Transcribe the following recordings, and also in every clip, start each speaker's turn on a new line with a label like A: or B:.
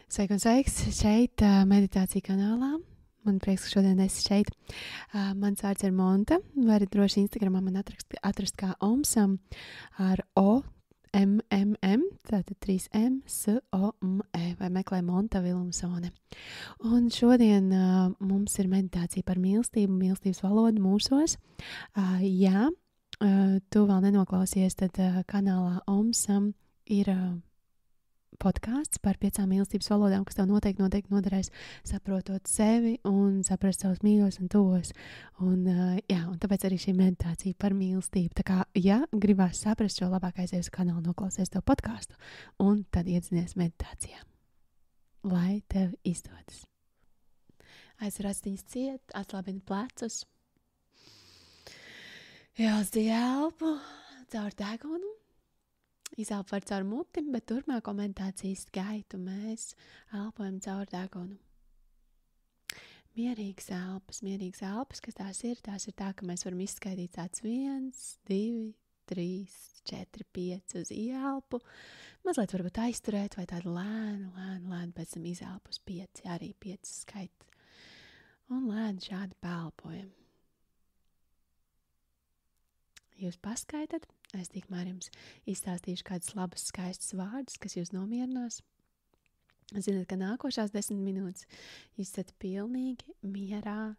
A: Sveiki un sveiks šeit meditācija kanālā. Man prieks, ka šodien esi šeit. Mans vārds ir Monta. Varat droši Instagramā man atrast kā Omsam ar O, M, tātad 3M, S-O-M-E, vai meklē Monta Vilumsone. Un šodien mums ir meditācija par mīlestību, mīlestības valodu mūsos. Ja tu vēl nenoklausies, tad kanālā Omsam ir podkāsts par 5 mīlestības valodām, kas tev noteikti noderēs saprotot sevi un saprast savus mīļos un tuvos. Un tāpēc arī šī meditācija par mīlestību. Tā kā, ja gribās saprast, jo labāk aizies uz kanālu, noklausies to podkāstu un tad iedzinies meditācijā. Lai tev izdodas. Aizver astiņas ciet, atslābini plecus. Jāuzdī elpu caur degunu. Izelpu var caur muti, bet turpmāko meditācijas gaitu mēs elpojam caur degunu. Mierīgas elpas, kas tās ir tā, ka mēs varam izskaidīt tāds 1, 2, 3, 4, 5 uz ielpu. Mazliet varbūt aizturēt vai tādu lēnu, pēc tam izelpu uz 5, arī 5 skait. Un lēni šādi pelpojam. Jūs paskaitat, es tikmēr jums izstāstīšu kādus labus, skaistus vārdus, kas jūs nomierinās. Zināt, ka nākošās 10 minūtes jūs esat pilnīgi mierā,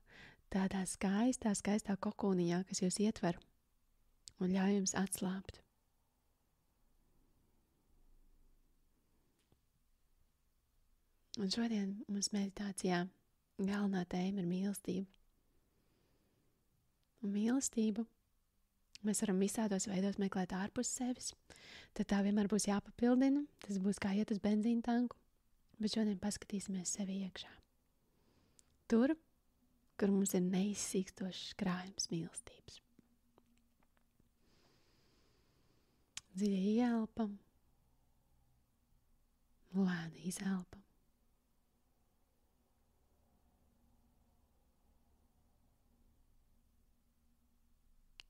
A: tādā skaistā kokūniņā, kas jūs ietver un ļauj jums atslābt. Un šodien mums meditācijā galvenā tēma ir mīlestība. Un mīlestību mēs varam visādos veidos meklēt ārpus sevis. Tad tā vienmēr būs jāpapildina. Tas būs kā iet uz benzīna tanku. Bet šodien paskatīsimies sevi iekšā. Tur, kur mums ir neizsīkstošs krājums mīlestības. Dziļa ieelpa. Lēna izelpa.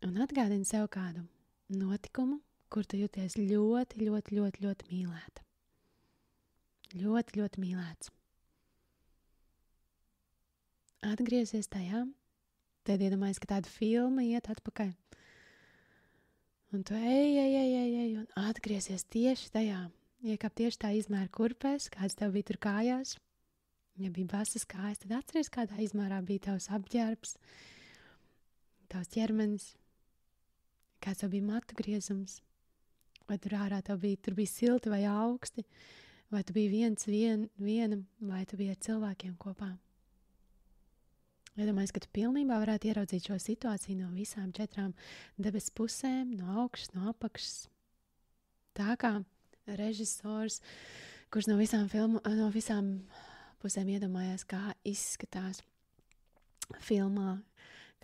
A: Un atgādini sev kādu notikumu, kur tu jūties ļoti mīlēta. Ļoti mīlēts. Atgriezies tajā, tad iedomājies, ka tāda filma iet atpakaļ. Un tu ej, un atgriezies tieši tajā. Iekāp tieši tā izmēra kurpēs, kāds tev bija tur kājās. Ja bija basas kājas, tad atceries, kādā izmērā bija tavs apģērbs, tavs ķermenis. Kāds tev bija matu griezums, vai tur ārā tur bija silti vai augsti, vai tu biji viena, vai tu biji ar cilvēkiem kopā. Iedomājies, ka tu pilnībā varētu ieraudzīt šo situāciju no visām 4 debesu pusēm, no augšas, no apakšas. Tā kā režisors, kurš no visām pusēm iedomājās, kā izskatās filmā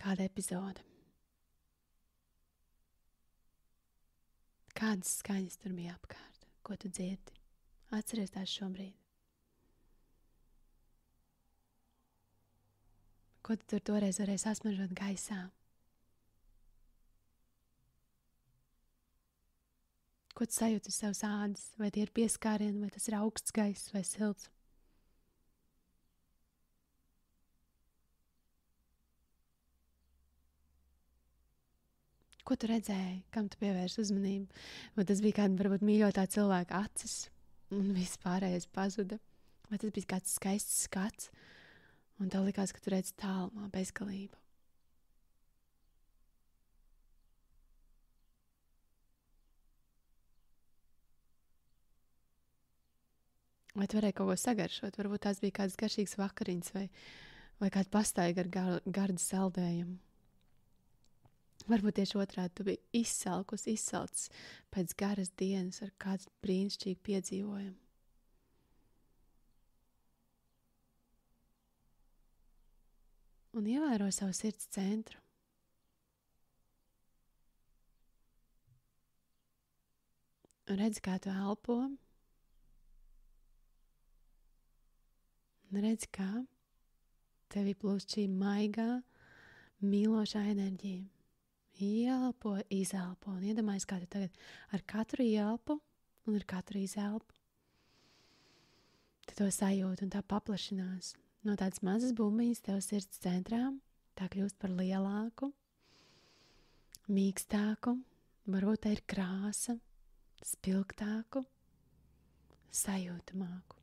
A: kāda epizode. Kādas skaņas tur bija apkārt? Ko tu dzirdi? Atceries tās šobrīd. Ko tu tur toreiz varēji sasmaržot gaisā? Ko tu sajūti uz savas ādas? Vai tie ir pieskārieni, vai tas ir augsts gaiss vai silts? Ko tu redzēji, kam tu pievērsi uzmanību? Vai tas bija kāda varbūt mīļotā cilvēka acis un viss pārējais pazuda? Vai tas bija kāds skaists skats un tev likās, ka tu redzi tālumā bezgalību? Vai tu varēji kaut ko sagaršot? Varbūt tās bija kādas garšīgas vakariņas vai kāda pastaiga ar gardu saldējumu. Varbūt tieši otrādi tu biji izsalcis pēc garas dienas ar kādu brīnišķīgu piedzīvojumu. Un ievēro savu sirds centru. Un redzi, kā tu elpo. Un redzi, kā tevi plūst šī maigā, mīlošā enerģija. Ielpo, izelpo un iedomājies, kā tu tagad ar katru ielpu un ar katru izelpu tu to sajūti un tā paplašinās. No tādas mazas bumbiņas tev sirds centrā, tā kļūst par lielāku, mīkstāku, varbūt tā ir krāsa, spilgtāku, sajūtamāku.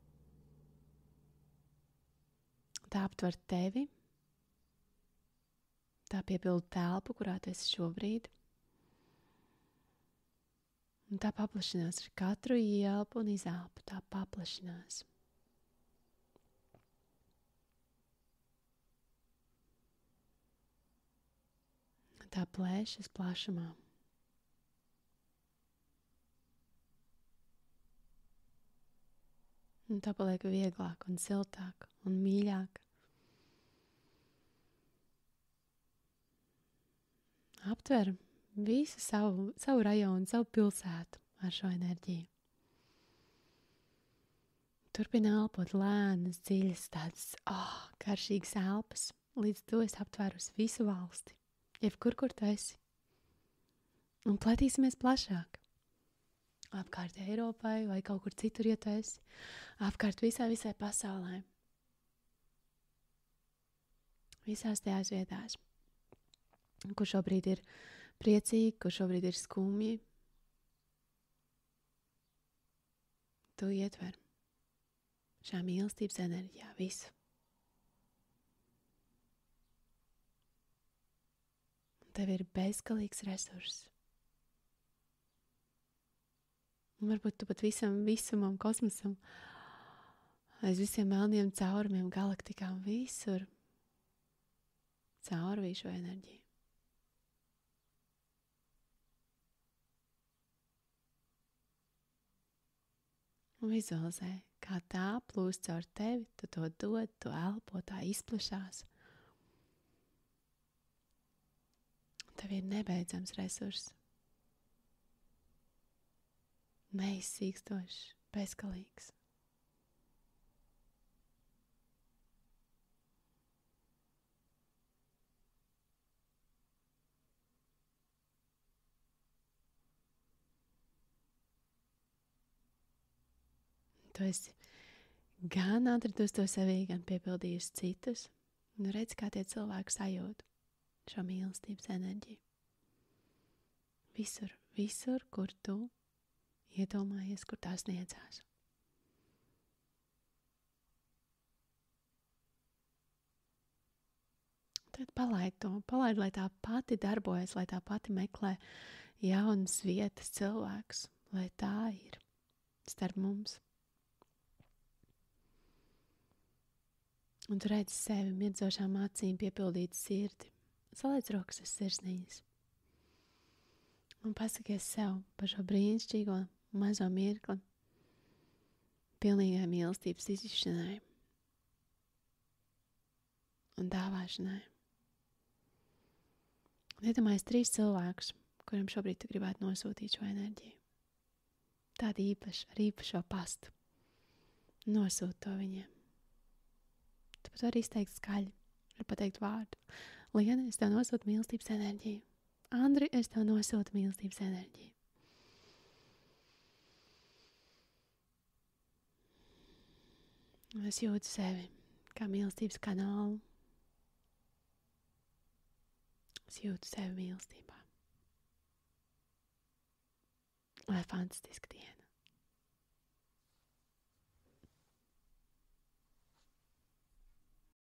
A: Tā aptver tevi, tā piepilda telpu, kurā tu esi šobrīd. Un tā paplašinās ar katru ielpu un izelpu, tā paplašinās. Tā plēšas plašumā. Un tā paliek vieglāk un siltāk un mīļāk. Aptver visu savu rajonu, savu pilsētu ar šo enerģiju. Turpina elpot lēnas, dziļas, tādas karšīgas elpas, līdz to es aptvērusi visu valsti, jebkur, kur tu esi. Un platīsimies plašāk. Apkārt Eiropai vai kaut kur citur, ja tu esi. Apkārt visai pasaulē. Visās tajās vietās, kur šobrīd ir priecīgi, kur šobrīd ir skumji. Tu ietver šā mīlestības enerģijā visu. Un tev ir bezgalīgs resurss. Un varbūt tu pat visam visumam, kosmosam, aiz visiem melniem caurumiem, galaktikām, visur cauri visu enerģiju. Un vizualizē, kā tā plūst caur tevi, tu to dod, tu elpo, tā izplešās. Tev ir nebeidzams resurss. Neizsīkstošs, bezgalīgs. Tu esi gan atradusi to sevī, gan piepildījusi citus. Un redz, kā tie cilvēki sajūt šo mīlestības enerģiju. Visur, kur tu iedomājies, kur tā sniedzās. Tad palaid to, lai tā pati darbojas, lai tā pati meklē jaunas vietas, cilvēkus, lai tā ir starp mums. Un tu redzi sevi mirdzošām acīm piepildīt sirdi. Saliec rokas uz sirsniņas. Un pasakies sev par šo brīnišķīgo mazo mirkli pilnīgai mīlestības izjušanai un dāvāšanai. Un iedomājies 3 cilvēkus, kuriem šobrīd tu gribētu nosūtīt šo enerģiju. Tādu īpašu, ar īpašo pastu. Nosūt to viņiem. Tu pat vari izteikt skaļi, var pateikt vārdu. Liena, es tev nosūtu mīlestības enerģiju. Andri, es tev nosūtu mīlestības enerģiju. Es jūtu sevi kā mīlestības kanālu. Es jūtu sevi mīlestībā. Lai fantastiska diena.